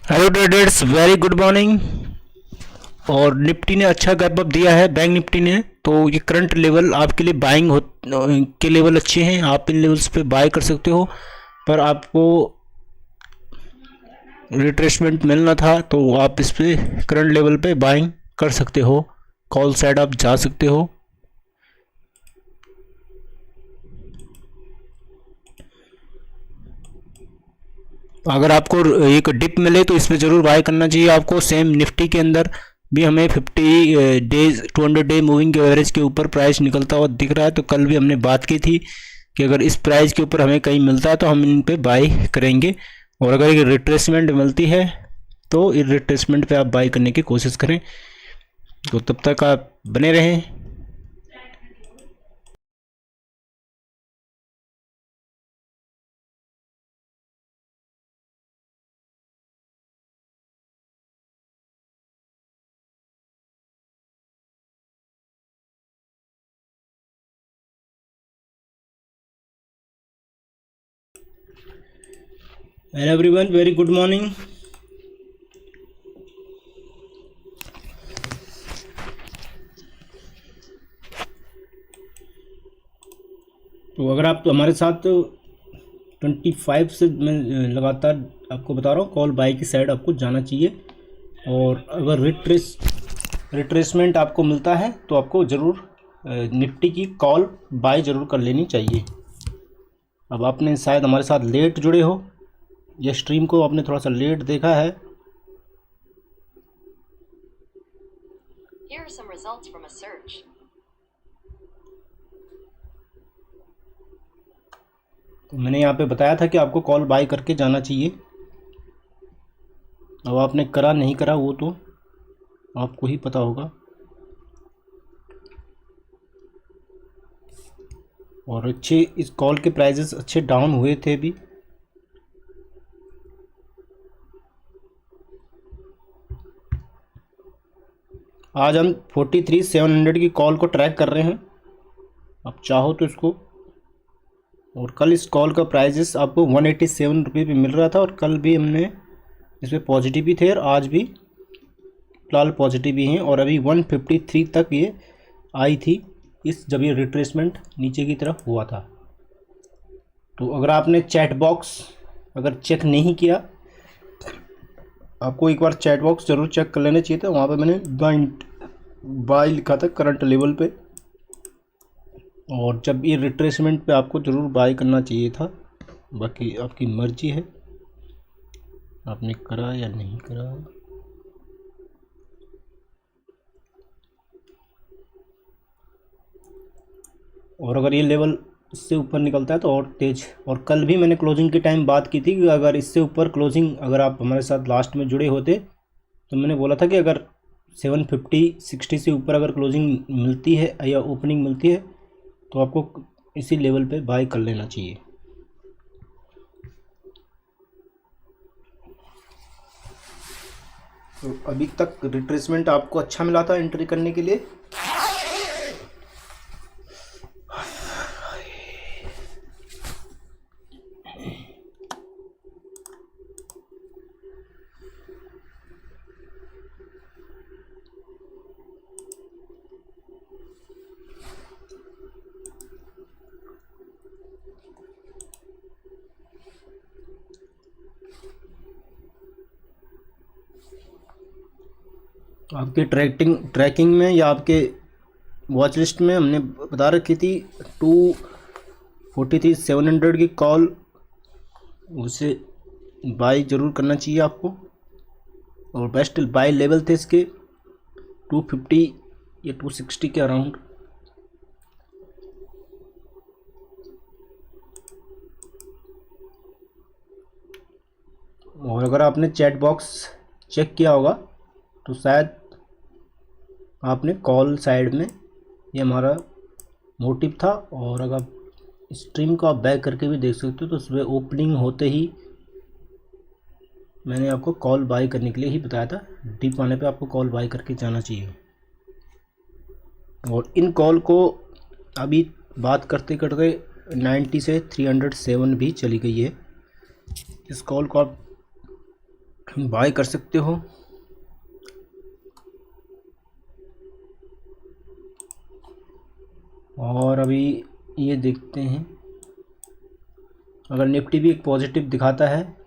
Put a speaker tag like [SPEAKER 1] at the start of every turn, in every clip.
[SPEAKER 1] Hello traders, very good morning. और Nifty ने अच्छा गैप अप दिया है, बैंक निफ्टी ने। तो ये करंट लेवल आपके लिए बाइंग के लेवल अच्छे हैं, आप इन लेवल्स पे बाय कर सकते हो। पर आपको रिट्रेसमेंट मिलना था तो आप इस पे करंट लेवल पे बाइंग कर सकते हो, कॉल साइड आप जा सकते हो। अगर आपको एक डिप मिले तो इसमें ज़रूर बाय करना चाहिए आपको। सेम निफ्टी के अंदर भी हमें 50 डेज 200 डे मूविंग के एवरेज के ऊपर प्राइस निकलता हुआ दिख रहा है। तो कल भी हमने बात की थी कि अगर इस प्राइस के ऊपर हमें कहीं मिलता है तो हम इन पे बाय करेंगे। और अगर एक रिट्रेसमेंट मिलती है तो इस रिट्रेसमेंट पे आप बाय करने की कोशिश करें। तो तब तक आप बने रहें। Hello everyone, very good morning. तो अगर आप तो हमारे साथ 25 से मैं लगातार आपको बता रहा हूँ, कॉल बाय की साइड आपको जाना चाहिए। और अगर रिट्रेसमेंट आपको मिलता है तो आपको ज़रूर निफ्टी की कॉल बाय ज़रूर कर लेनी चाहिए। अब आपने शायद हमारे साथ लेट जुड़े हो, ये स्ट्रीम को आपने थोड़ा सा लेट देखा है।
[SPEAKER 2] Here are some results from a search.
[SPEAKER 1] तो मैंने यहाँ पे बताया था कि आपको कॉल बाय करके जाना चाहिए। अब आपने करा नहीं करा वो तो आपको ही पता होगा। और अच्छे इस कॉल के प्राइजेस अच्छे डाउन हुए थे भी। आज हम 43,700 की कॉल को ट्रैक कर रहे हैं, आप चाहो तो इसको। और कल इस कॉल का प्राइजेस आपको 187 रुपये पे मिल रहा था। और कल भी हमने इस पर पॉजिटिव भी थे और आज भी फिलहाल पॉजिटिव भी हैं। और अभी 153 तक ये आई थी इस जब ये रिट्रेसमेंट नीचे की तरफ हुआ था। तो अगर आपने चैट बॉक्स अगर चेक नहीं किया, आपको एक बार चैट बॉक्स ज़रूर चेक कर लेना चाहिए था। वहाँ पे मैंने बाय लिखा था करंट लेवल पे। और जब ये रिट्रेसमेंट पे आपको ज़रूर बाय करना चाहिए था। बाकी आपकी मर्जी है, आपने करा या नहीं करा। और अगर ये लेवल इससे ऊपर निकलता है तो और तेज़। और कल भी मैंने क्लोजिंग के टाइम बात की थी कि अगर इससे ऊपर क्लोजिंग, अगर आप हमारे साथ लास्ट में जुड़े होते तो मैंने बोला था कि अगर 750-60 से ऊपर अगर क्लोजिंग मिलती है या ओपनिंग मिलती है तो आपको इसी लेवल पे बाय कर लेना चाहिए। तो अभी तक रिट्रेसमेंट आपको अच्छा मिला था एंट्री करने के लिए। आपके ट्रैकिंग में या आपके वॉच लिस्ट में हमने बता रखी थी 243,700 की कॉल, उसे बाय ज़रूर करना चाहिए आपको। और बेस्ट बाय लेवल थे इसके 250 या 260 के अराउंड। और अगर आपने चैट बॉक्स चेक किया होगा तो शायद आपने कॉल साइड में ये हमारा मोटिव था। और अगर स्ट्रीम को आप बैक करके भी देख सकते हो तो सुबह ओपनिंग होते ही मैंने आपको कॉल बाय करने के लिए ही बताया था। डीप आने पे आपको कॉल बाय करके जाना चाहिए। और इन कॉल को अभी बात करते करते 90 से 307 भी चली गई है। इस कॉल को आप बाय कर सकते हो। और अभी ये देखते हैं, अगर निफ्टी भी एक पॉजिटिव दिखाता है,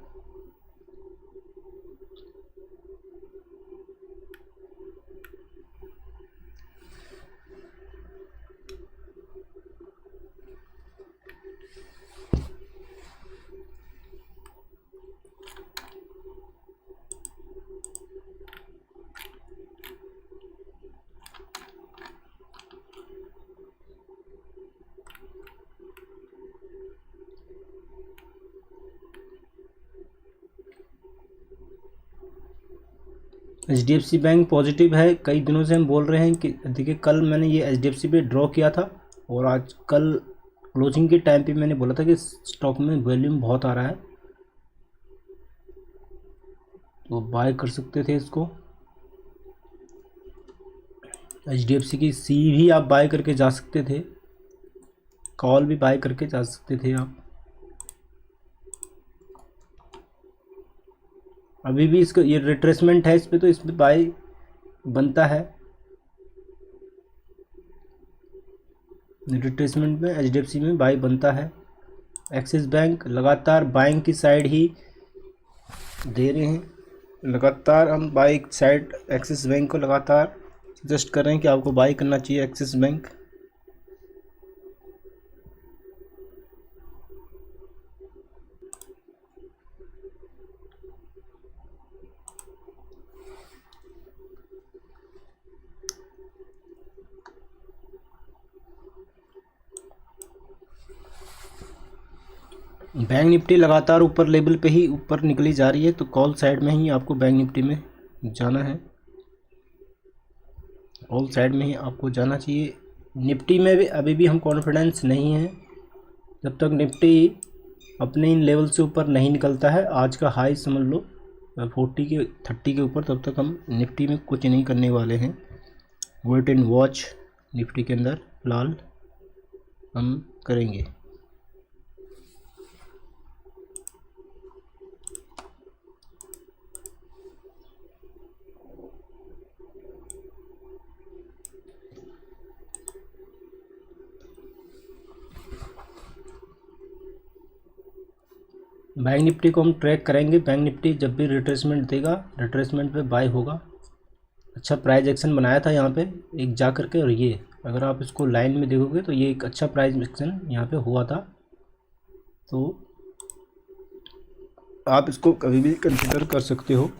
[SPEAKER 1] HDFC बैंक पॉजिटिव है। कई दिनों से हम बोल रहे हैं कि देखिए, कल मैंने ये HDFC पे ड्रॉ किया था और आज कल क्लोजिंग के टाइम पे मैंने बोला था कि स्टॉक में वॉल्यूम बहुत आ रहा है, तो बाय कर सकते थे इसको। HDFC की सी भी आप बाय करके जा सकते थे, कॉल भी बाय करके जा सकते थे आप। अभी भी इसका ये रिट्रेसमेंट है इस पर, तो इस पर बाय बनता है। रिट्रेसमेंट में HDFC में बाय बनता है। एक्सिस बैंक लगातार बाइंग की साइड ही दे रहे हैं, लगातार हम बाई साइड एक्सिस बैंक को लगातार सजेस्ट कर रहे हैं कि आपको बाई करना चाहिए एक्सिस बैंक। बैंक निफ्टी लगातार ऊपर लेवल पे ही ऊपर निकली जा रही है, तो कॉल साइड में ही आपको बैंक निफ्टी में जाना है, कॉल साइड में ही आपको जाना चाहिए। निफ्टी में भी अभी भी हम कॉन्फिडेंस नहीं है, जब तक निफ्टी अपने इन लेवल से ऊपर नहीं निकलता है, आज का हाई समझ लो 30 के ऊपर, तब तक हम निफ्टी में कुछ नहीं करने वाले हैं। वेट एंड वॉच निफ्टी के अंदर फिलहाल हम करेंगे। बैंक निफ्टी को हम ट्रैक करेंगे। बैंक निफ्टी जब भी रिट्रेसमेंट देगा, रिट्रेसमेंट पे बाय होगा। अच्छा प्राइस एक्शन बनाया था यहाँ पे एक जा करके, और ये अगर आप इसको लाइन में देखोगे तो ये एक अच्छा प्राइस एक्शन यहाँ पे हुआ था, तो आप इसको कभी भी कंसिडर कर सकते हो।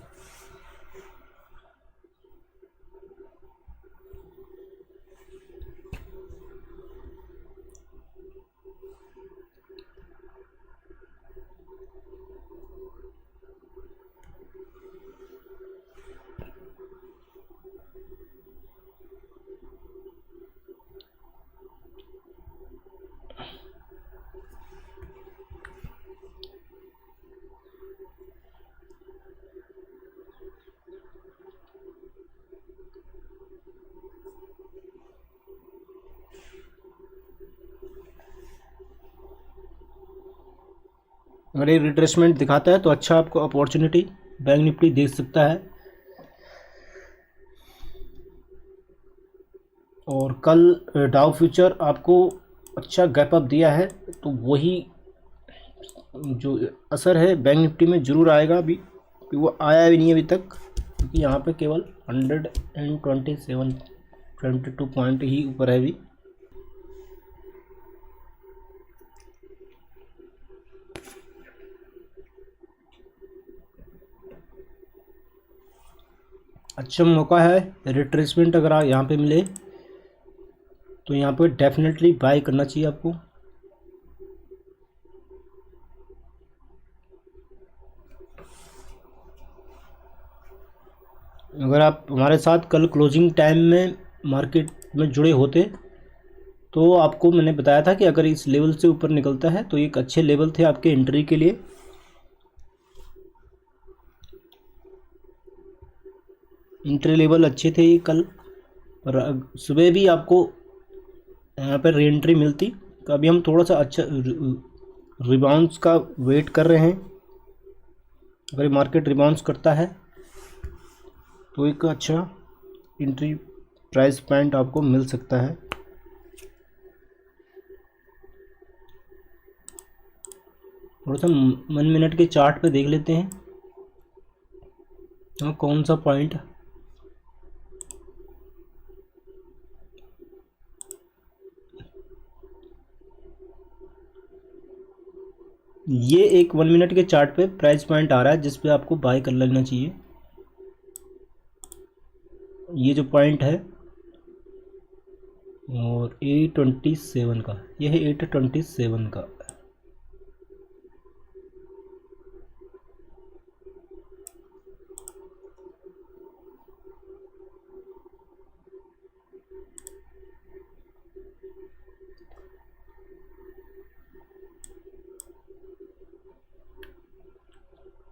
[SPEAKER 1] अगर ये रिट्रेसमेंट दिखाता है तो अच्छा आपको अपॉर्चुनिटी बैंक निफ्टी दे सकता है। और कल डाउ फ्यूचर आपको अच्छा गैप अप दिया है, तो वही जो असर है बैंक निफ्टी में ज़रूर आएगा। अभी वो आया भी नहीं अभी तक, क्योंकि यहाँ पे केवल 122 पॉइंट ही ऊपर है अभी। अच्छा मौका है रिट्रेसमेंट, अगर यहाँ पे मिले तो यहाँ पे डेफिनेटली बाय करना चाहिए आपको। अगर आप हमारे साथ कल क्लोजिंग टाइम में मार्केट में जुड़े होते तो आपको मैंने बताया था कि अगर इस लेवल से ऊपर निकलता है तो एक अच्छे लेवल थे आपके एंट्री के लिए। एंट्री लेवल अच्छे थे ये कल, और सुबह भी आपको यहाँ पर री एंट्री मिलती, तो अभी हम थोड़ा सा अच्छा रिबाउंड्स का वेट कर रहे हैं। अगर ये मार्केट रिबाउंस करता है तो एक अच्छा एंट्री प्राइस पॉइंट आपको मिल सकता है। थोड़ा सा 1 मिनट के चार्ट पे देख लेते हैं हाँ कौन सा पॉइंट ये एक 1 मिनट के चार्ट पे प्राइस पॉइंट आ रहा है जिस पे आपको बाय कर लेना चाहिए। ये जो पॉइंट है और 827 का, ये है 827 का।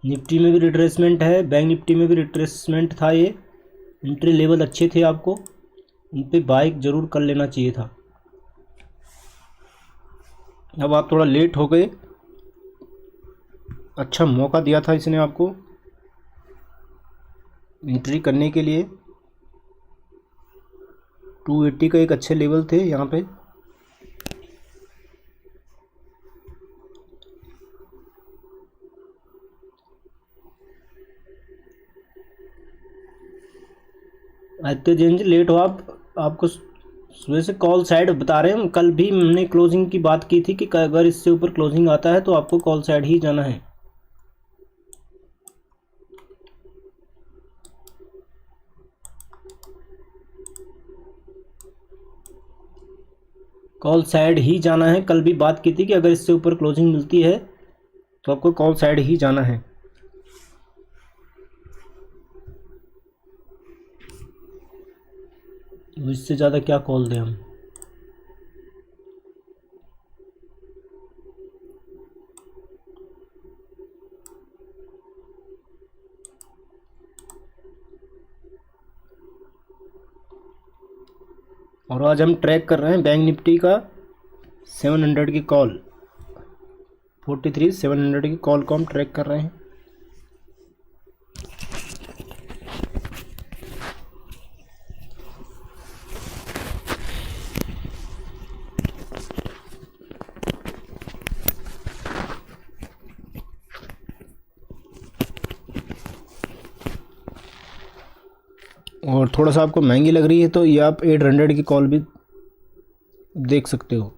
[SPEAKER 1] निफ्टी में भी रिट्रेसमेंट है, बैंक निफ्टी में भी रिट्रेसमेंट था। ये एंट्री लेवल अच्छे थे, आपको इन पे बाय ज़रूर कर लेना चाहिए था। अब आप थोड़ा लेट हो गए, अच्छा मौका दिया था इसने आपको एंट्री करने के लिए। 280 का एक अच्छे लेवल थे यहाँ पे। आदित्य जैन जी लेट हो आपको सुबह से कॉल साइड बता रहे हैं। कल भी हमने क्लोजिंग की बात की थी कि अगर इससे ऊपर क्लोजिंग आता है तो आपको कॉल साइड ही जाना है। कॉल साइड ही जाना है, कल भी बात की थी कि अगर इससे ऊपर क्लोजिंग मिलती है तो आपको कॉल साइड ही जाना है। इससे ज़्यादा क्या कॉल दें हम। और आज हम ट्रैक कर रहे हैं बैंक निफ्टी का 700 की कॉल, 700 की कॉल को हम ट्रैक कर रहे हैं। और थोड़ा सा आपको महंगी लग रही है तो ये आप 800 की कॉल भी देख सकते हो।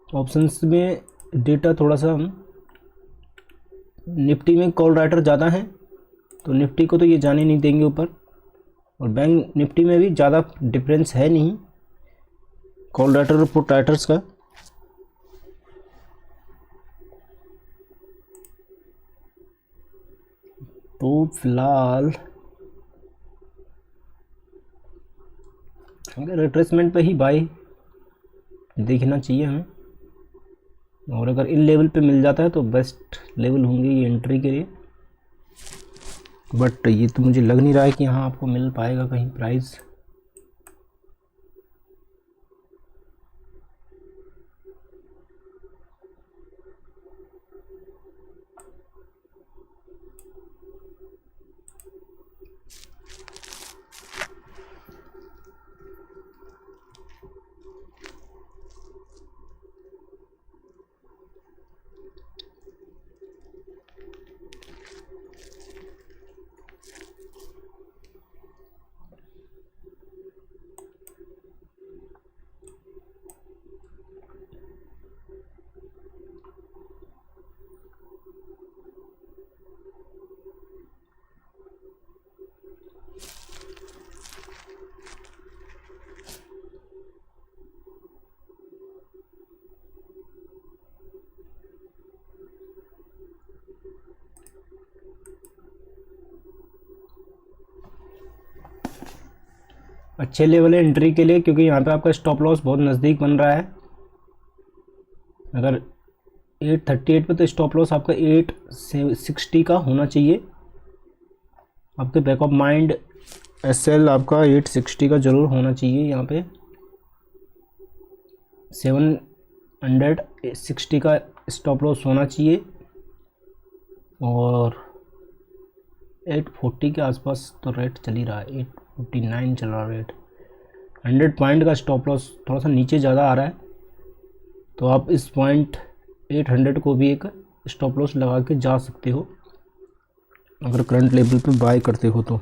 [SPEAKER 1] ऑप्शंस में डेटा थोड़ा सा हम निफ्टी में कॉल राइटर ज़्यादा हैं तो निफ्टी को तो ये जाने नहीं देंगे ऊपर, और बैंक निफ्टी में भी ज़्यादा डिफरेंस है नहीं कॉल राइटर और पुट राइटर्स का। तो फिलहाल हमें रिट्रेसमेंट पे ही बाय देखना चाहिए हमें, और अगर इन लेवल पे मिल जाता है तो बेस्ट लेवल होंगे ये एंट्री के लिए। बट ये तो मुझे लग नहीं रहा है कि यहाँ आपको मिल पाएगा कहीं प्राइस। अच्छे लेवल है एंट्री के लिए, क्योंकि यहाँ पे आपका स्टॉप लॉस बहुत नज़दीक बन रहा है। अगर 838 पे तो स्टॉप लॉस आपका 860 का होना चाहिए। आपके बैक ऑफ माइंड एसएल आपका 860 का ज़रूर होना चाहिए। यहाँ पे 160 का स्टॉप लॉस होना चाहिए और 840 के आसपास तो रेट चल ही रहा है, 849 चल रहा रेट। 100 पॉइंट का स्टॉप लॉस थोड़ा सा नीचे ज़्यादा आ रहा है, तो आप इस पॉइंट 800 को भी एक स्टॉप लॉस लगा के जा सकते हो अगर करंट लेवल पे बाय करते हो तो।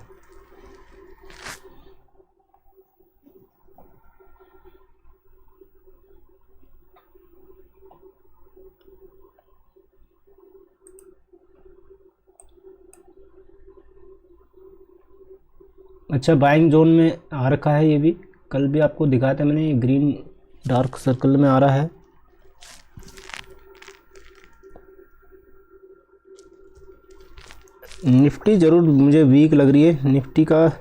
[SPEAKER 1] अच्छा, बाइंग जोन में आ रखा है ये भी, कल भी आपको दिखाया था मैंने, ग्रीन डार्क सर्कल में आ रहा है। निफ्टी ज़रूर मुझे वीक लग रही है, निफ्टी का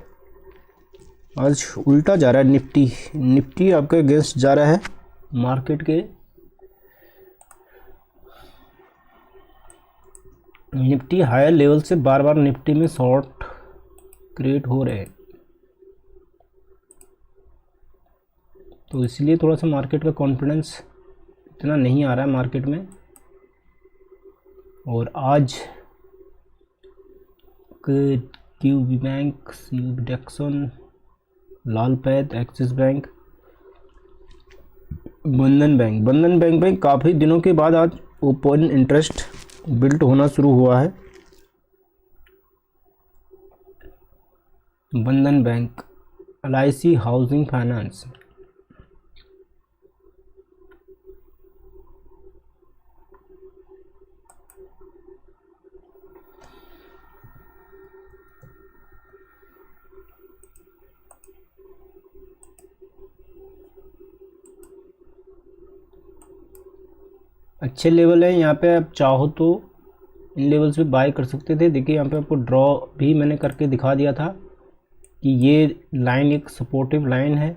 [SPEAKER 1] आज उल्टा जा रहा है। निफ्टी आपके अगेंस्ट जा रहा है मार्केट के। निफ्टी हायर लेवल से बार बार निफ्टी में शॉर्ट क्रिएट हो रहे हैं, तो इसलिए थोड़ा सा मार्केट का कॉन्फिडेंस इतना नहीं आ रहा है मार्केट में। और आज क्यूबी बैंक, सीबी डेक्सन, लालपैत, एक्सिस बैंक, बंधन बैंक में काफ़ी दिनों के बाद आज ओपन इंटरेस्ट बिल्ट होना शुरू हुआ है। बंधन बैंक, LIC हाउसिंग फाइनेंस, अच्छे लेवल है यहाँ पे। आप चाहो तो इन लेवल्स पे बाय कर सकते थे। देखिए यहाँ पे आपको ड्रॉ भी मैंने करके दिखा दिया था कि ये लाइन एक सपोर्टिव लाइन है,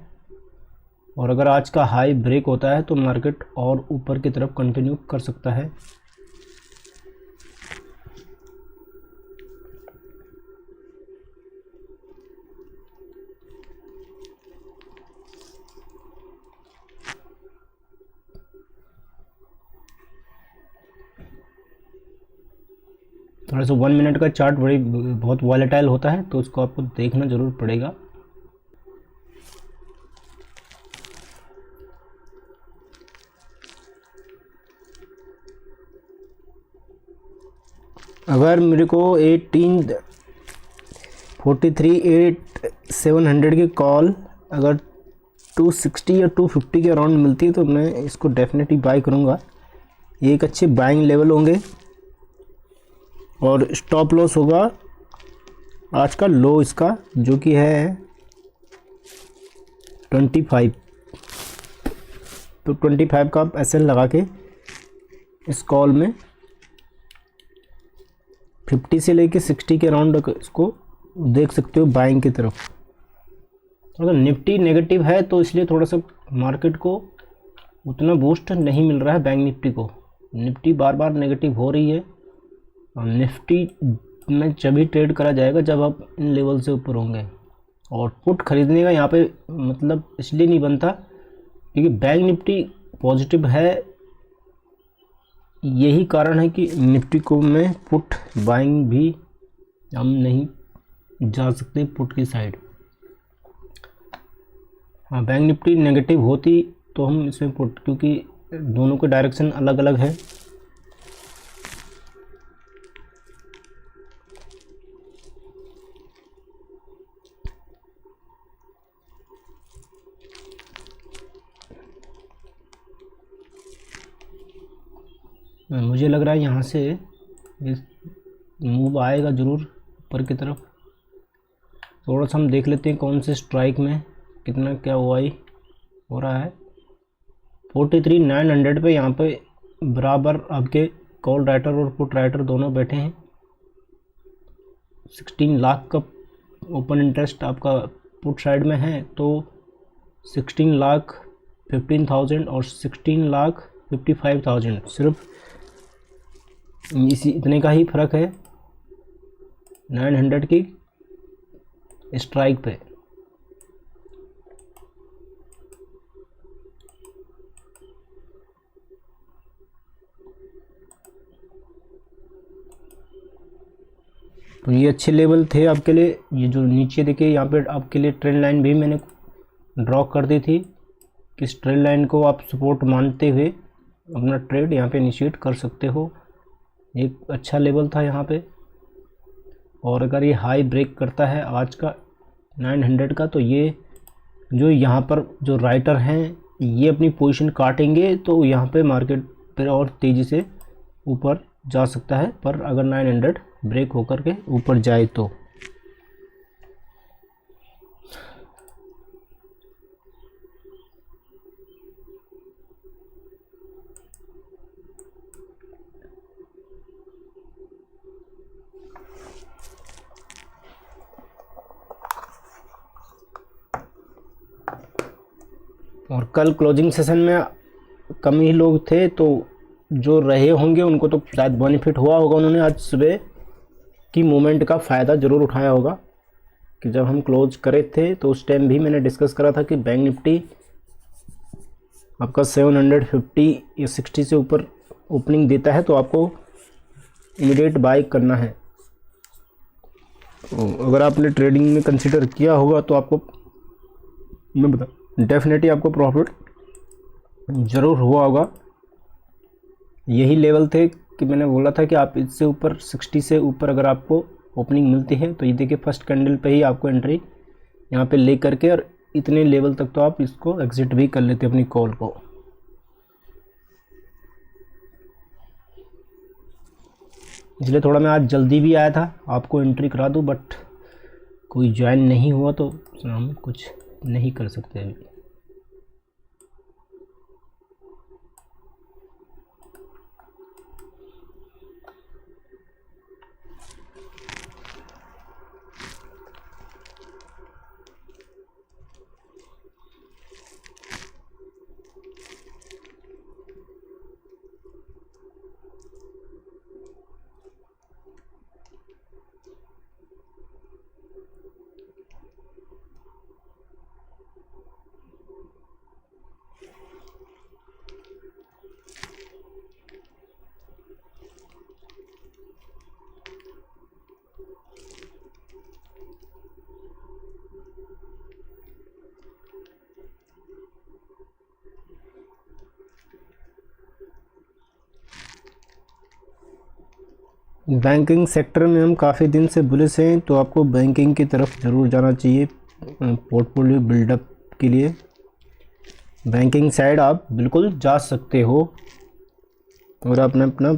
[SPEAKER 1] और अगर आज का हाई ब्रेक होता है तो मार्केट और ऊपर की तरफ कंटिन्यू कर सकता है। थोड़ा सा 1 मिनट का चार्ट बहुत वॉलेटाइल होता है, तो उसको आपको देखना ज़रूर पड़ेगा। अगर मेरे को 1843 की कॉल अगर 260 या 250 के अराउंड मिलती है तो मैं इसको डेफिनेटली बाय करूँगा। ये एक अच्छे बाइंग लेवल होंगे और स्टॉप लॉस होगा आज का लो इसका, जो कि है 25। तो 25 का आप SL लगा के इस कॉल में 50 से लेके 60 के अराउंड इसको देख सकते हो बाइंग की तरफ। अगर निफ्टी नेगेटिव है तो इसलिए थोड़ा सा मार्केट को उतना बूस्ट नहीं मिल रहा है बैंक निफ्टी को। निफ्टी बार बार नेगेटिव हो रही है, और निफ्टी में जब ही ट्रेड करा जाएगा जब आप इन लेवल से ऊपर होंगे। और पुट खरीदने का यहाँ पे मतलब इसलिए नहीं बनता क्योंकि बैंक निफ्टी पॉजिटिव है, यही कारण है कि निफ्टी को में पुट बाइंग भी हम नहीं जा सकते पुट की साइड। हाँ, बैंक निफ्टी नेगेटिव होती तो हम इसमें पुट, क्योंकि दोनों के डायरेक्शन अलग अलग है। मुझे लग रहा है यहाँ से मूव आएगा ज़रूर ऊपर की तरफ। थोड़ा सा हम देख लेते हैं कौन से स्ट्राइक में कितना क्या OI हो रहा है। 43,900 पे यहाँ पे बराबर आपके कॉल राइटर और पुट राइटर दोनों बैठे हैं। 16 लाख का ओपन इंटरेस्ट आपका पुट साइड में है, तो 16,15,000 और 16,55,000 सिर्फ इतने का ही फ़र्क है 900 की स्ट्राइक पे। तो ये अच्छे लेवल थे आपके लिए। ये जो नीचे देखिए यहाँ पे आपके लिए ट्रेंड लाइन भी मैंने ड्रॉ कर दी थी, कि इस ट्रेंड लाइन को आप सपोर्ट मानते हुए अपना ट्रेड यहाँ पे इनिशिएट कर सकते हो। एक अच्छा लेवल था यहाँ पे, और अगर ये हाई ब्रेक करता है आज का 900 का, तो ये जो यहाँ पर जो राइटर हैं ये अपनी पोजीशन काटेंगे, तो यहाँ पे मार्केट फिर और तेज़ी से ऊपर जा सकता है। पर अगर 900 ब्रेक होकर के ऊपर जाए तो और कल क्लोजिंग सेशन में कम ही लोग थे, तो जो रहे होंगे उनको तो शायद बेनिफिट हुआ होगा, उन्होंने आज सुबह की मूवमेंट का फ़ायदा ज़रूर उठाया होगा। कि जब हम क्लोज करे थे तो उस टाइम भी मैंने डिस्कस करा था कि बैंक निफ्टी आपका 750 या 60 से ऊपर ओपनिंग देता है तो आपको इमीडिएट बाय करना है। तो अगर आपने ट्रेडिंग में कंसिडर किया होगा तो आपको मैं बता डेफिनेटली आपको प्रॉफिट ज़रूर हुआ होगा। यही लेवल थे कि मैंने बोला था कि आप इससे ऊपर 60 से ऊपर अगर आपको ओपनिंग मिलती है तो ये देखिए फर्स्ट कैंडल पे ही आपको एंट्री यहाँ पे ले करके, और इतने लेवल तक तो आप इसको एग्जिट भी कर लेते अपनी कॉल को। इसलिए थोड़ा मैं आज जल्दी भी आया था आपको एंट्री करा दूँ, बट कोई ज्वाइन नहीं हुआ तो हम कुछ नहीं कर सकते अभी। बैंकिंग सेक्टर में हम काफ़ी दिन से बुलिश हैं, तो आपको बैंकिंग की तरफ ज़रूर जाना चाहिए पोर्टफोलियो बिल्डअप के लिए। बैंकिंग साइड आप बिल्कुल जा सकते हो और आपने अपना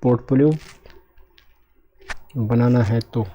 [SPEAKER 1] पोर्टफोलियो बनाना है तो।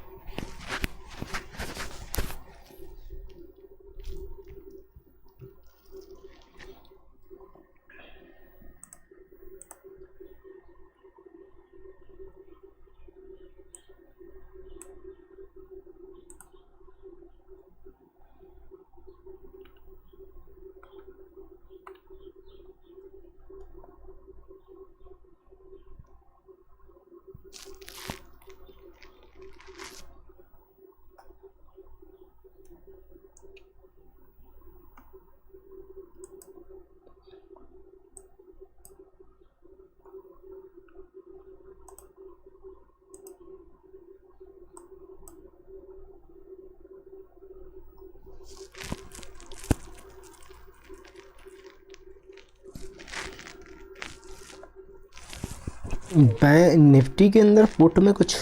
[SPEAKER 1] बैंक निफ्टी के अंदर पुट में कुछ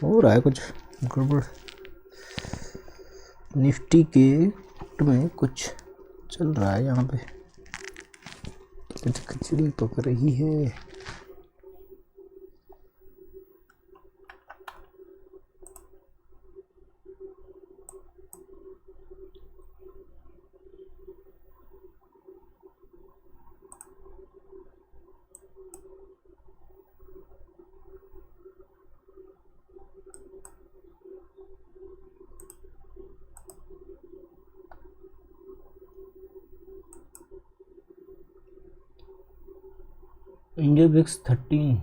[SPEAKER 1] हो रहा है, कुछ गड़बड़। निफ्टी के पुट में कुछ चल रहा है, यहाँ पे कुछ खिचड़ी पक रही है। इंडिया ब्रिक्स 13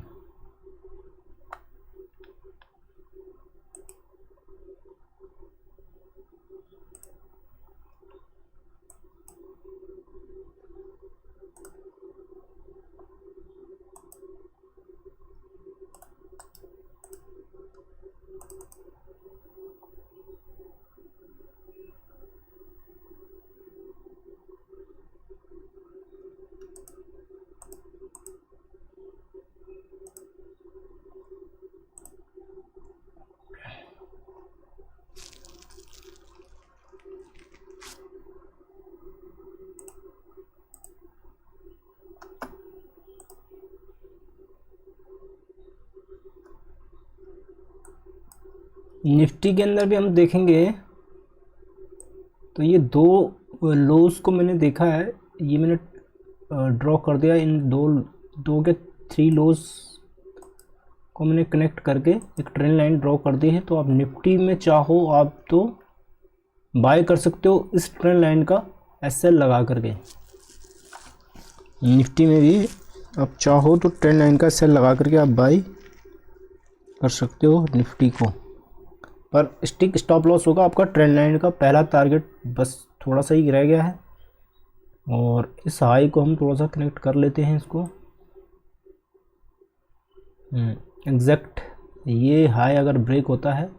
[SPEAKER 1] निफ्टी के अंदर भी हम देखेंगे तो ये दो लोस को मैंने देखा है, ये मैंने ड्रॉ कर दिया। इन दो के 3 लोस को मैंने कनेक्ट करके एक ट्रेंड लाइन ड्रॉ कर दी है। तो आप निफ्टी में चाहो आप तो बाय कर सकते हो इस ट्रेंड लाइन का एसएल लगा करके। निफ्टी में भी आप चाहो तो ट्रेंड लाइन का एसएल लगा करके आप बाय कर सकते हो निफ्टी को, पर स्टिक स्टॉप लॉस होगा आपका ट्रेंड लाइन का पहला टारगेट, बस थोड़ा सा ही रह गया है। और इस हाई को हम थोड़ा सा कनेक्ट कर लेते हैं इसको। एग्जैक्ट ये हाई अगर ब्रेक होता है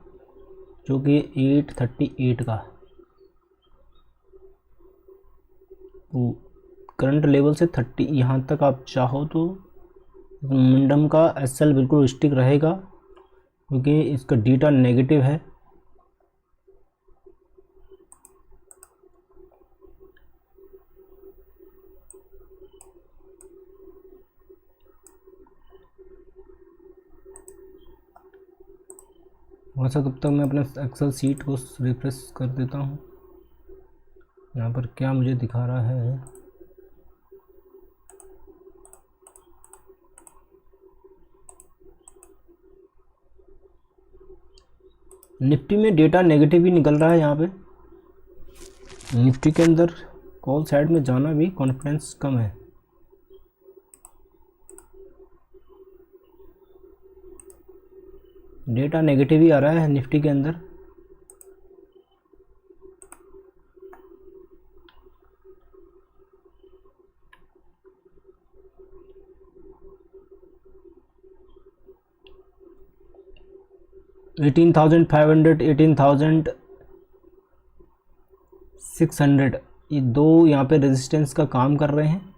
[SPEAKER 1] जो कि 838 का, तो करंट लेवल से 30 यहाँ तक आप चाहो तो मोमेंटम का एसएल बिल्कुल स्टिक रहेगा, क्योंकि इसका डेटा नेगेटिव है। वैसा तब तक मैं अपने एक्सेल सीट को रिफ्रेश कर देता हूँ, यहाँ पर क्या मुझे दिखा रहा है। निफ्टी में डेटा नेगेटिव ही निकल रहा है। यहाँ पे निफ्टी के अंदर कॉल साइड में जाना भी कॉन्फिडेंस कम है। डेटा नेगेटिव ही आ रहा है निफ्टी के अंदर। $18,500 $18,600 ये दो यहाँ पे रेजिस्टेंस का काम कर रहे हैं,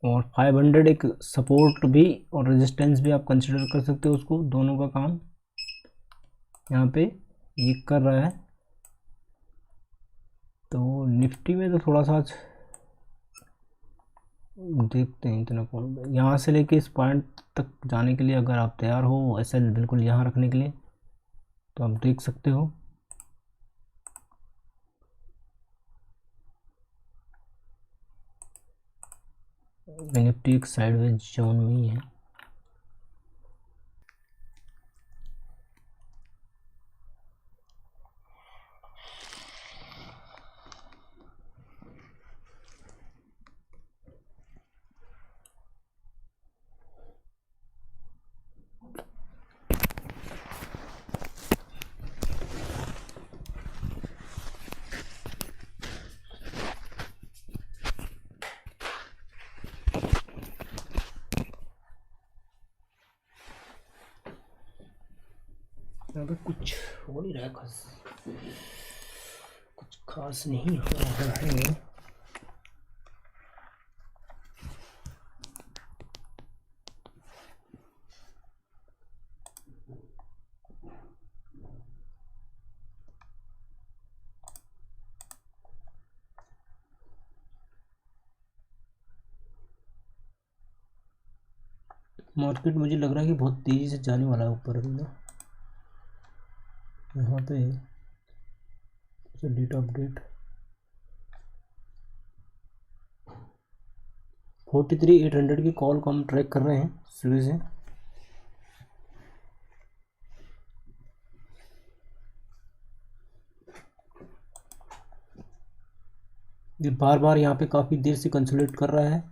[SPEAKER 1] और 500 एक सपोर्ट भी और रेजिस्टेंस भी आप कंसिडर कर सकते हो उसको। दोनों का काम यहाँ पे ये कर रहा है। तो निफ्टी में तो थोड़ा सा देखते हैं इतना कौन, यहाँ से लेके इस पॉइंट तक जाने के लिए अगर आप तैयार हो एसएल बिल्कुल यहाँ रखने के लिए, तो आप देख सकते हो। निफ्टी एक साइडवेज जोन में ही है। यहाँ पे कुछ हो नहीं रहा है खास, कुछ खास नहीं हो रहा है। मार्केट मुझे लग रहा है कि बहुत तेज़ी से जाने वाला है ऊपर अभी ना। यहाँ पे डेटा अपडेट 43,800 की कॉल को हम ट्रैक कर रहे हैं सुबह से। ये बार बार यहाँ पे काफ़ी देर से कंसोलिडेट कर रहा है।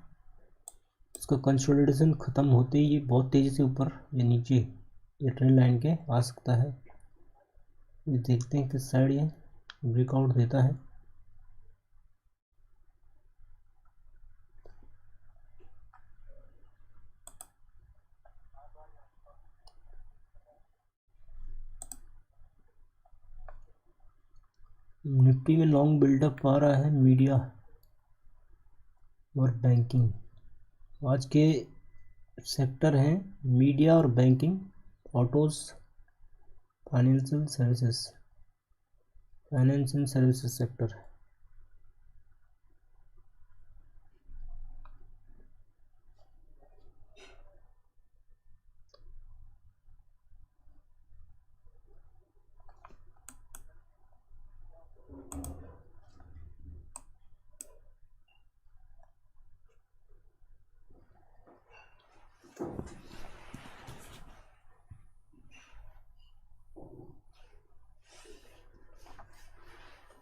[SPEAKER 1] इसका कंसोलिडेशन ख़त्म होते ही ये बहुत तेज़ी से ऊपर या नीचे ये ट्रेंड लाइन के आ सकता है। ये देखते हैं किस साइड ये ब्रेकआउट देता है। निफ्टी में लॉन्ग बिल्डअप आ रहा है मीडिया और बैंकिंग। आज के सेक्टर हैं मीडिया और banking, autos, financial services sector.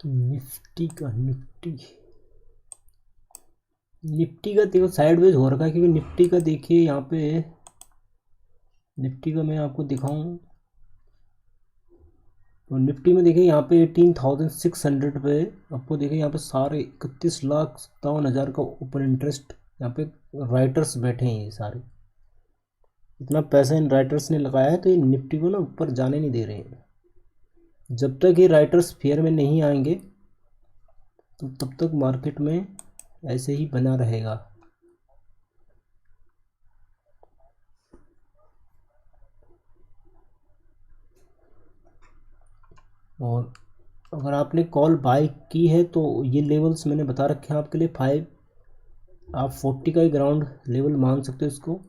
[SPEAKER 1] तो निफ्टी का देखो साइडवेज हो रखा है, क्योंकि निफ्टी का देखिए यहाँ पे, निफ्टी का मैं आपको दिखाऊं तो निफ्टी में देखिए यहाँ पे 18,600 पे आपको देखिए यहाँ पे सारे 31,57,000 का ओपन इंटरेस्ट, यहाँ पे राइटर्स बैठे हैं, ये सारे इतना पैसा इन राइटर्स ने लगाया है, तो ये निफ्टी को ना ऊपर जाने नहीं दे रहे हैं। जब तक ये राइटर्स फेयर में नहीं आएंगे तो तब तक मार्केट में ऐसे ही बना रहेगा। और अगर आपने कॉल बाय की है तो ये लेवल्स मैंने बता रखे हैं आपके लिए 5, आप 40 का ही ग्राउंड लेवल मान सकते हो इसको,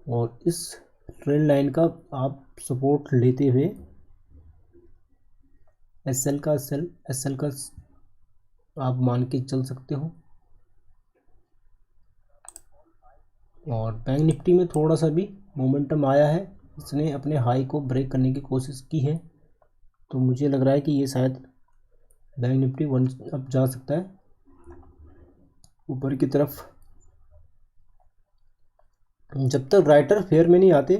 [SPEAKER 1] और इस ट्रेंड लाइन का आप सपोर्ट लेते हुए एसएल का आप मान के चल सकते हो। और बैंक निफ्टी में थोड़ा सा भी मोमेंटम आया है, इसने अपने हाई को ब्रेक करने की कोशिश की है, तो मुझे लग रहा है कि ये शायद बैंक निफ्टी वन अब जा सकता है ऊपर की तरफ। जब तक राइटर फेयर में नहीं आते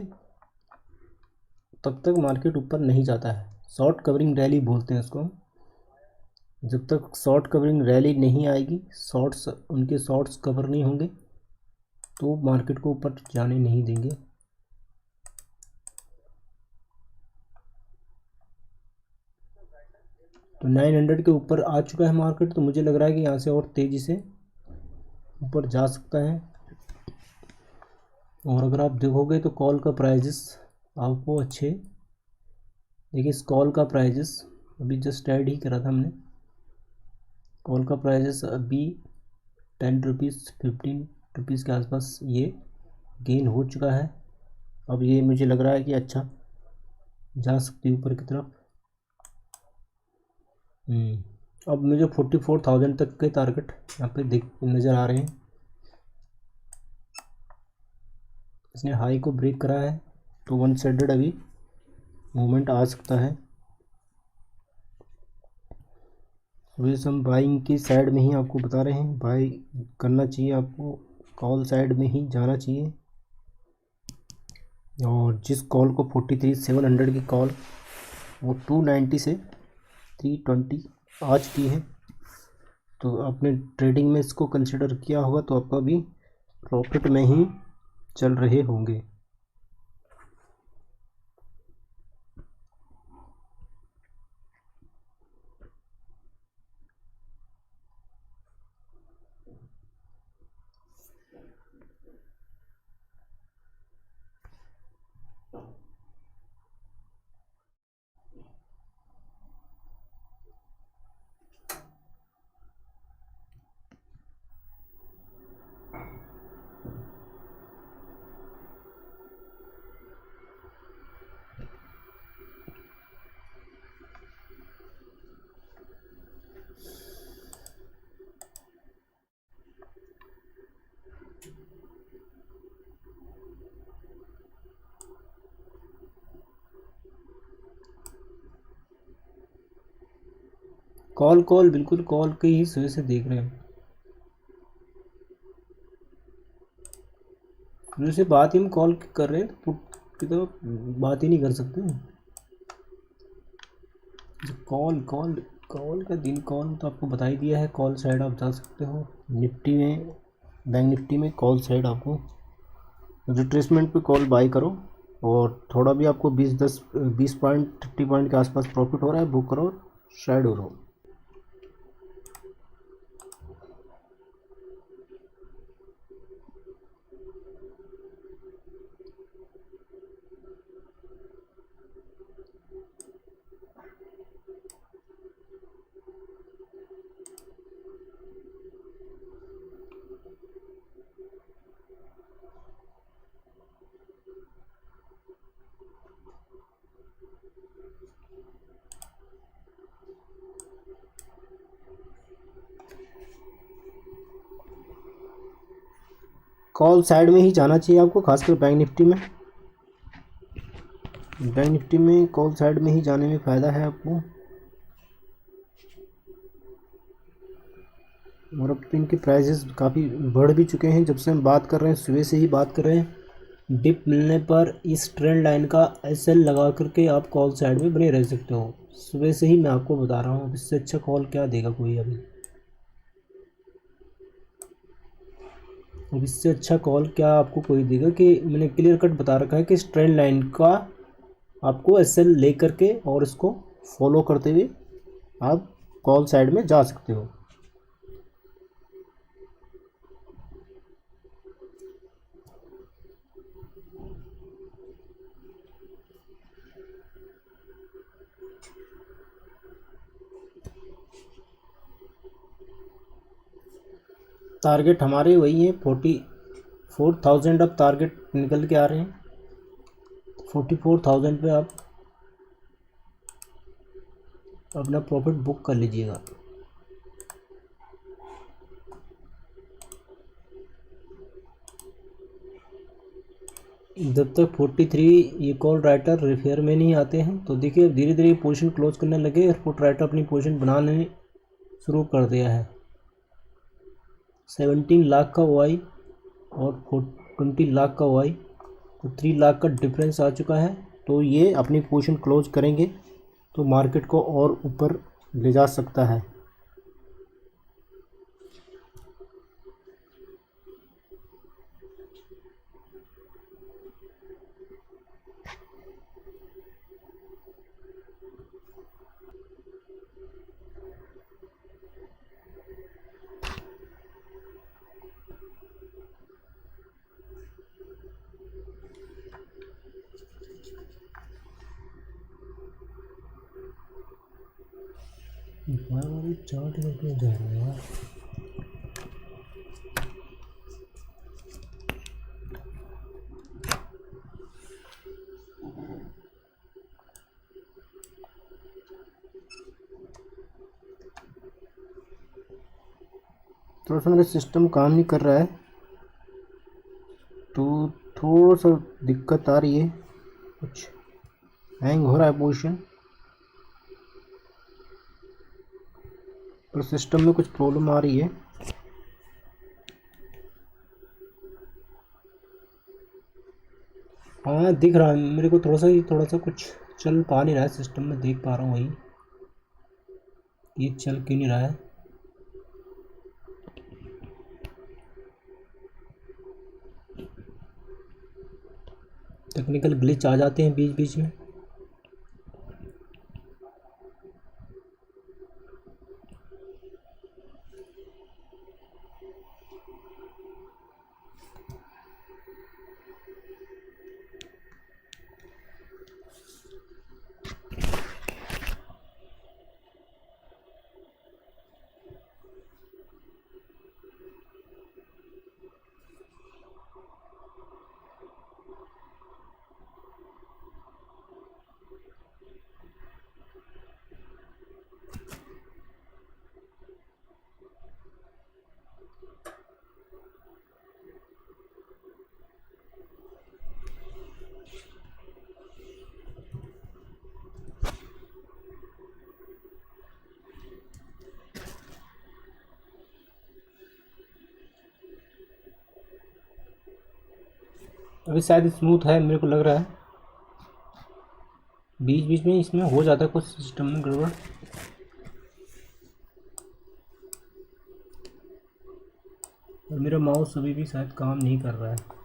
[SPEAKER 1] तब तक मार्केट ऊपर नहीं जाता है। शॉर्ट कवरिंग रैली बोलते हैं इसको। जब तक शॉर्ट कवरिंग रैली नहीं आएगी, उनके शॉर्ट्स कवर नहीं होंगे, तो मार्केट को ऊपर जाने नहीं देंगे। तो 900 के ऊपर आ चुका है मार्केट, तो मुझे लग रहा है कि यहाँ से और तेज़ी से ऊपर जा सकता है। और अगर आप देखोगे तो कॉल का प्राइजेस आपको अच्छे, देखिए इस कॉल का प्राइजेस अभी जस्ट ऐड ही करा था हमने, कॉल का प्राइजेस अभी 10 रुपीज़ 15 रुपीज़ के आसपास ये गेन हो चुका है। अब ये मुझे लग रहा है कि अच्छा जा सकती है ऊपर की तरफ। अब मुझे 44,000 तक के टारगेट यहाँ पे नज़र आ रहे हैं। इसने हाई को ब्रेक करा है, तो वन साइडेड अभी मूवमेंट आ सकता है। वैसे हम बाइंग की साइड में ही आपको बता रहे हैं, बाई करना चाहिए आपको, कॉल साइड में ही जाना चाहिए। और जिस कॉल को 43,700 की कॉल वो 290 से 320 आज की है, तो आपने ट्रेडिंग में इसको कंसिडर किया होगा, तो आपका भी प्रॉफिट में ही चल रहे होंगे। कॉल बिल्कुल कॉल के ही वजह से देख रहे हैं, वैसे बात ही हम कॉल कर रहे हैं, तो पुट की तो बात ही नहीं कर सकते। कॉल कॉल कॉल का दिन, कॉल तो आपको बता ही दिया है, कॉल साइड आप जा सकते हो। निफ्टी में, बैंक निफ्टी में कॉल साइड आपको रिट्रेसमेंट पे कॉल बाई करो, और थोड़ा भी आपको 20 पॉइंट 30 पॉइंट के आसपास प्रॉफिट हो रहा है, बुक करो, साइड हो रहा हो। कॉल साइड में ही जाना चाहिए आपको, खासकर बैंक निफ्टी में। बैंक निफ्टी में कॉल साइड में ही जाने में फ़ायदा है आपको। और अब तो इनके प्राइसेस काफ़ी बढ़ भी चुके हैं, जब से हम बात कर रहे हैं सुबह से ही बात कर रहे हैं। डिप मिलने पर इस ट्रेंड लाइन का एसएल लगा करके आप कॉल साइड में बने रह सकते हो। सुबह से ही मैं आपको बता रहा हूँ, अब इससे अच्छा कॉल क्या देगा कोई अभी। अब इससे अच्छा कॉल क्या आपको कोई देगा कि मैंने क्लियर कट बता रखा है कि इस ट्रेंड लाइन का आपको एसएल ले करके और इसको फॉलो करते हुए आप कॉल साइड में जा सकते हो। टारगेट हमारे वही हैं 44,000। अब टारगेट निकल के आ रहे हैं 44,000 पे आप अपना प्रॉफिट बुक कर लीजिएगा। जब तक 43 ये कॉल राइटर रिफेयर में नहीं आते हैं तो देखिए धीरे धीरे पोजीशन क्लोज करने लगे और पुट राइटर अपनी पोजीशन बनाने शुरू कर दिया है। 17 लाख का OI और 20 लाख का OI, तो 3 लाख का डिफरेंस आ चुका है। तो ये अपनी पोजीशन क्लोज करेंगे तो मार्केट को और ऊपर ले जा सकता है। हमारी चार्ट में क्यों जा रहा है यार? थोड़ा सा मेरा सिस्टम काम नहीं कर रहा है तो थोड़ा सा दिक्कत आ रही है, कुछ हैंग हो रहा है पोजीशन, पर सिस्टम में कुछ प्रॉब्लम आ रही है। हाँ दिख रहा है मेरे को, थोड़ा सा कुछ चल पा नहीं रहा है सिस्टम में, देख पा रहा हूँ वही ये चल क्यों नहीं रहा है। टेक्निकल ग्लिच आ जाते हैं बीच बीच में। अभी शायद स्मूथ है मेरे को लग रहा है, बीच बीच में इसमें हो जाता है कुछ सिस्टम में गड़बड़। और मेरा माउस अभी भी शायद काम नहीं कर रहा है।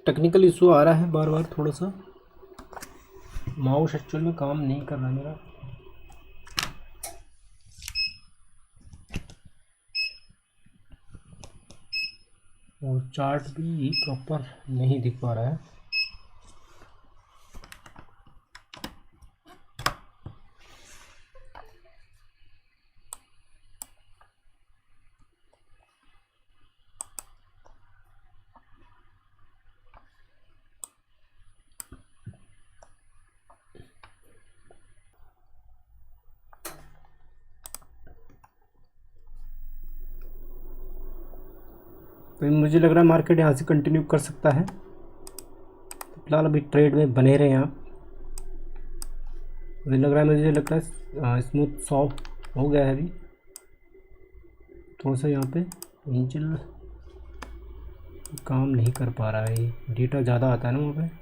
[SPEAKER 1] टेक्निकल इशू आ रहा है बार बार, थोड़ा सा माउस एक्चुअल में काम नहीं कर रहा मेरा। चार्ट भी प्रॉपर नहीं दिख पा रहा है। तो मुझे लग रहा है मार्केट यहाँ से कंटिन्यू कर सकता है। तो फिलहाल अभी ट्रेड में बने रहे आप। मुझे लगता है स्मूथ सॉफ्ट हो गया है। अभी थोड़ा सा यहाँ पे एंजल काम नहीं कर पा रहा है, डेटा ज़्यादा आता है ना वहाँ पे।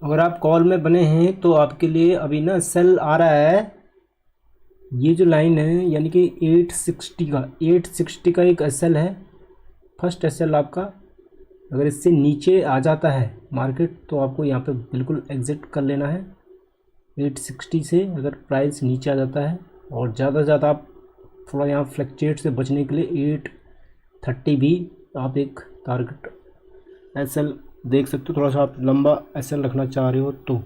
[SPEAKER 1] अगर आप कॉल में बने हैं तो आपके लिए अभी ना सेल आ रहा है। ये जो लाइन है यानी कि 860 का एक एसएल है, फर्स्ट एसएल आपका। अगर इससे नीचे आ जाता है मार्केट तो आपको यहाँ पे बिल्कुल एग्ज़िट कर लेना है। 860 से अगर प्राइस नीचे आ जाता है और ज़्यादा से ज़्यादा आप थोड़ा यहाँ फ्लक्चुएट से बचने के लिए 830 भी आप एक टारगेट एसएल देख सकते हो। थोड़ा सा आप लंबा एसएल रखना चाह रहे हो तो।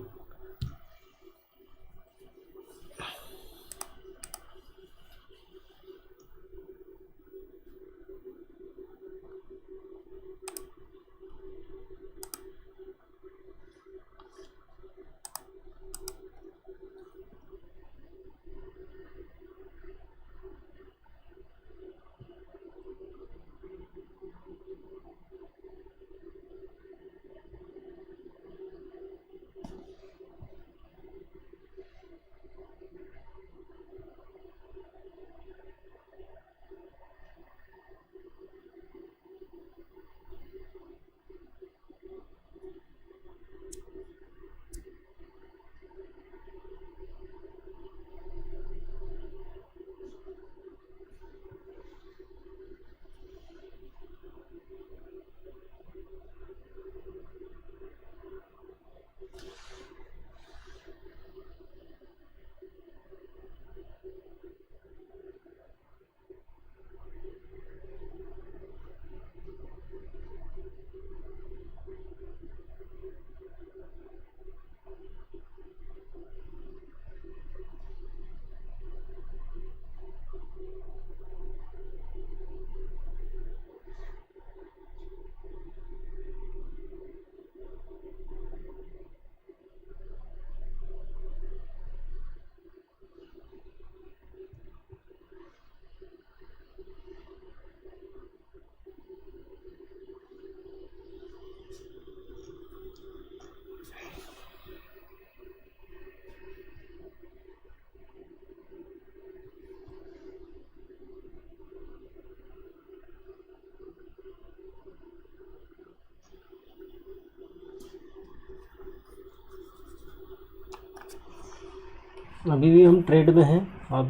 [SPEAKER 1] अभी भी हम ट्रेड में हैं, आप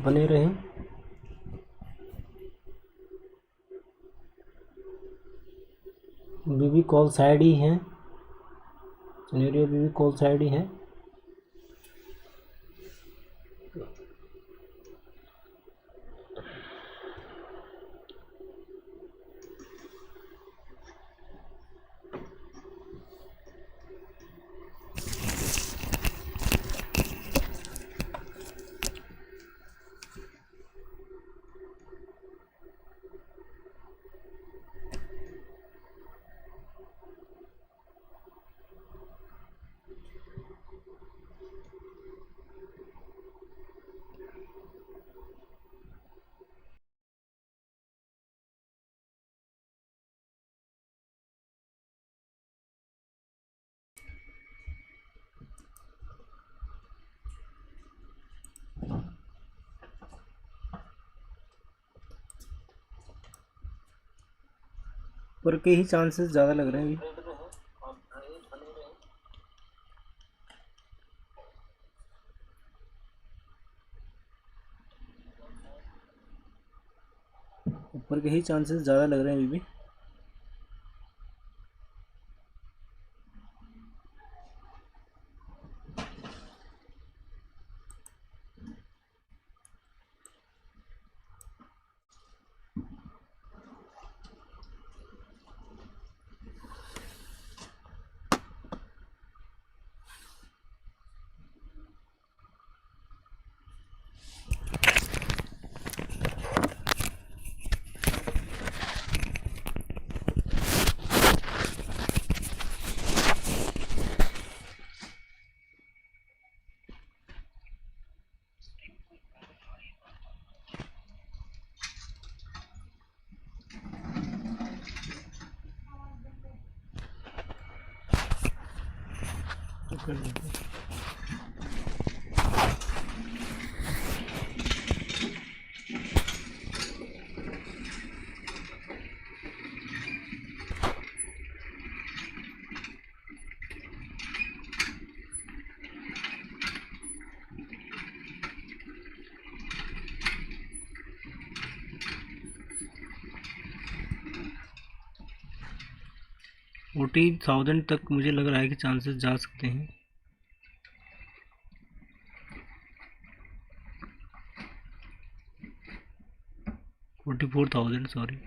[SPEAKER 1] बने रहें। अभी भी कॉल साइड ही है, सिनेरियो अभी भी कॉल साइड ही है। पर के ही चांसेस ज़्यादा लग रहे हैं अभी। ऊपर के ही चांसेस ज़्यादा लग रहे हैं अभी भी। कर लीजिए। $40,000 तक मुझे लग रहा है कि चांसेस जा सकते हैं। 44,000 सॉरी।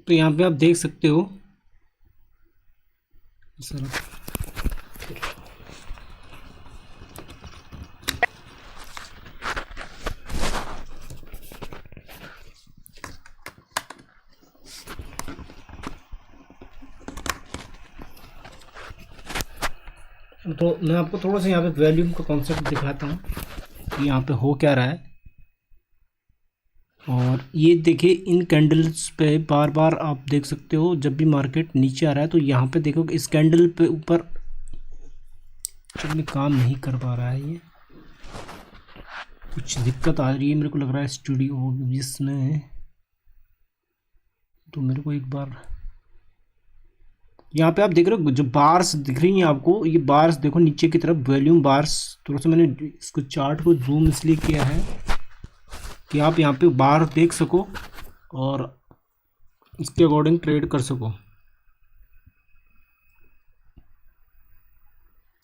[SPEAKER 1] तो यहाँ पे आप देख सकते हो सर। तो मैं आपको थोड़ा सा यहाँ पे वॉल्यूम का कॉन्सेप्ट दिखाता हूँ कि यहाँ पे हो क्या रहा है। और ये देखिए इन कैंडल्स पे बार बार आप देख सकते हो जब भी मार्केट नीचे आ रहा है तो यहाँ पे देखो इस कैंडल पे ऊपर चलिए काम नहीं कर पा रहा है, ये कुछ दिक्कत आ रही है मेरे को लग रहा है स्टूडियो जिसमें। तो मेरे को एक बार यहाँ पे आप देख रहे हो जो बार्स दिख रही हैं आपको, ये बार्स देखो नीचे की तरफ वॉल्यूम बार्स। थोड़ा सा मैंने इसको चार्ट को जूम इसलिए किया है कि आप यहाँ पे बार देख सको और इसके अकॉर्डिंग ट्रेड कर सको।